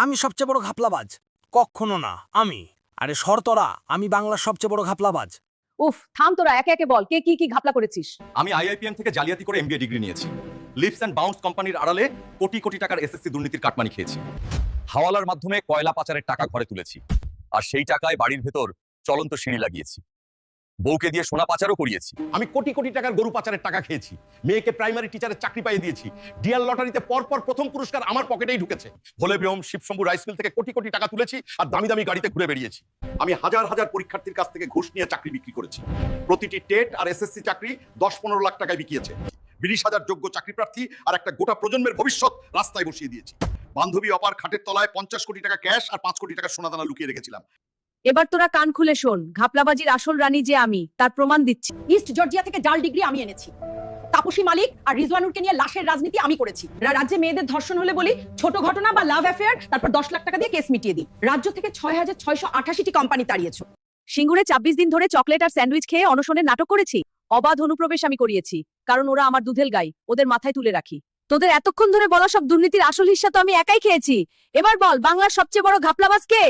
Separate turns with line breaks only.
আমি সবচেয়ে বড় ঘাপলাবাজ? কখনো না। আরে শর্তরা, আমি বাংলার সবচেয়ে বড় ঘাপলাবাজ।
উফ, থাম তোরা, একে একে বল কে কি কি ঘাপলা করেছিস।
আমি আইআইপিএম থেকে জালিয়াতি করে এমবিএ ডিগ্রি নিয়েছি। লিপস অ্যান্ড বাউন্স কোম্পানির আড়ালে কোটি কোটি টাকার এসএসসি দুর্নীতির কাটমানি খেয়েছি। হাওয়ালার মাধ্যমে কয়লা পাচারের টাকা ঘরে তুলেছি, আর সেই টাকায় বাড়ির ভেতর চলন্ত সিঁড়ি লাগিয়েছি। বউকে দিয়ে সোনা পাচারও করিয়েছি।
আমি কোটি কোটি টাকার গরু পাচারের টাকা খেয়েছি। মেয়েকে প্রাইমারি টিচারের চাকরি পাইয়ে দিয়েছি। ডিয়ার লটারিতে পরপর প্রথম পুরস্কার আমার পকেটেই ঢুকেছে। ভোলে ব্যোম শিবশম্ভু রাইস মিল থেকে কোটি কোটি টাকা তুলেছি আর দামি দামি গাড়িতে ঘুরে বেরিয়েছি। আমি হাজার হাজার পরীক্ষার্থীর কাছ থেকে ঘুষ নিয়ে চাকরি বিক্রি করেছি। প্রতিটি টেট আর এসএসসি চাকরি 10-15 লাখ টাকায় বিকিয়েছে। 20,000 যোগ্য চাকরি প্রার্থী আর একটা গোটা প্রজন্মের ভবিষ্যৎ রাস্তায় বসিয়ে দিয়েছি। বান্ধবী অপার খাটের তলায় 50 কোটি টাকা ক্যাশ আর 5 কোটি টাকা সোনাদানা লুকিয়ে রেখেছিলাম।
এবার তোরা কান খুলে শোন, ঘাপলাবাজির আসল রানী যে আমি, তার প্রমাণ দিচ্ছি।
ইস্ট জর্জিয়া থেকে জাল ডিগ্রি আমি এনেছি। তাপসী মালিক আর রিজওয়ানুরকে নিয়ে লাশের রাজনীতি আমি করেছি। রাজ্যে মেয়েদের ধর্ষণ হলে বলি ছোট ঘটনা বা লাভ অ্যাফেয়ার, তারপর 10 লাখ টাকা দিয়ে কেস মিটিয়ে দিই। রাজ্য থেকে 6,688টি কোম্পানি তাড়িয়েছো।
সিঙ্গুরে 24 দিন ধরে চকলেট আর স্যান্ডউইচ খেয়ে অনশনের নাটক করেছি। অবাধ অনুপ্রবেশ আমি করিয়েছি, কারণ ওরা আমার দুধেল গাই, ওদের মাথায় তুলে রাখি। তোদের এতক্ষণ ধরে বলা সব দুর্নীতির আসল হিস্সা তো আমি একাই খেয়েছি। এবার বল, বাংলার সবচেয়ে বড় ঘাপলাবাজ কে?